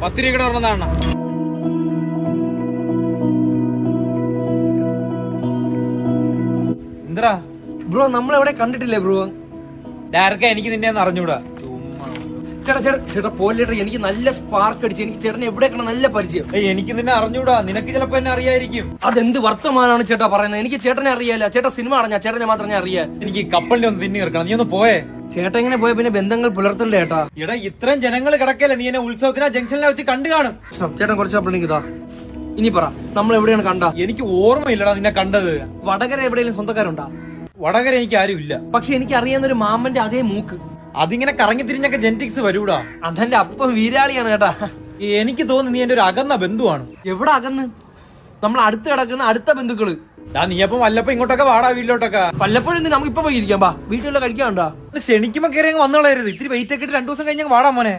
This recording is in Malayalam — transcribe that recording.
10 രൂപയുടെ പറഞ്ഞതാണ്. എന്താ ബ്രോ നമ്മളെവിടെ കണ്ടിട്ടില്ലേ ബ്രോ? ഡയറക്റ്റ് എനിക്ക് നിന്നെ ഒന്ന് അറിഞ്ഞൂടാ. ചേട്ടാ പോലേട്ടാ, എനിക്ക് നല്ല സ്പാർക്ക് അടിച്ച്. എനിക്ക് ചേട്ടനെ എവിടെയൊക്കെ നല്ല പരിചയം. എനിക്ക് നിന്നെ അറിഞ്ഞൂടാ, നിനക്ക് ചിലപ്പോ എന്നെ അറിയായിരിക്കും. അതെന്ത് വർത്തമാനാണ് ചേട്ടാ പറയുന്നത്? എനിക്ക് ചേട്ടനെ അറിയാല. ചേട്ടാ സിനിമ അറിഞ്ഞാ ചേട്ടനെ മാത്രം ഞാൻ അറിയാം. എനിക്ക് കപ്പലിനെ ഒന്ന് തിന്നി കിടക്കണം. നീ ഒന്ന് പോയേ. ചേട്ടൻ ഇങ്ങനെ പോയ പിന്നെ ബന്ധങ്ങൾ പുലർത്തണ്ടേ ചേട്ടാ? എടാ ഇത്രയും ജനങ്ങൾ കിടക്കല്ലേ, നീ എന്നെ ഉത്സവത്തിനാ ജംഗ്ഷനിലെ വെച്ച് കണ്ടു കാണും. ചേട്ടൻ കുറച്ച് അപ്പോഴേക്ക് ഇതാ. ഇനി പറ, നമ്മൾ എവിടെയാണ് കണ്ട? എനിക്ക് ഓർമ്മയില്ലടാ നിന്നെ കണ്ടത്. വടകര എവിടെയെങ്കിലും സ്വന്തക്കാരുണ്ടാ? വടകര എനിക്ക് ആരും ഇല്ല. പക്ഷെ എനിക്ക് അറിയാവുന്ന ഒരു മാമന്റെ അതേ മൂക്ക്. അതിങ്ങനെ കറങ്ങി തിരിഞ്ഞൊക്കെ ജെനറ്റിക്സ് വരൂടാ. അതെന്റെ അപ്പം വീരാളിയാണ് ചേട്ടാ. എനിക്ക് തോന്നുന്നു നീ എന്റെ ഒരു അകന്ന ബന്ധുവാണ്. എവിടെ അകന്ന്? നമ്മൾ അടുത്ത് കിടക്കുന്ന അടുത്ത ബന്ധുക്കള്. നീ അപ്പം വല്ലപ്പോ ഇങ്ങോട്ടൊക്കെ വാടാ വീട്ടിലോട്ടൊക്കെ. വല്ലപ്പോഴും നമുക്ക് ഇപ്പൊ പോയി ഇരിക്കാം. ബാ, വീട്ടിലുള്ള കഴിക്കാണ്ടാ. ക്ഷണിക്കുമ്പോ കയറി അങ്ങ് വന്നോളായിരുന്നു. ഇത്തിരി വെയിറ്റ് ഒക്കെ ഇട്ട് 2 ദിവസം കഴിഞ്ഞ് വാടാ മോനെ.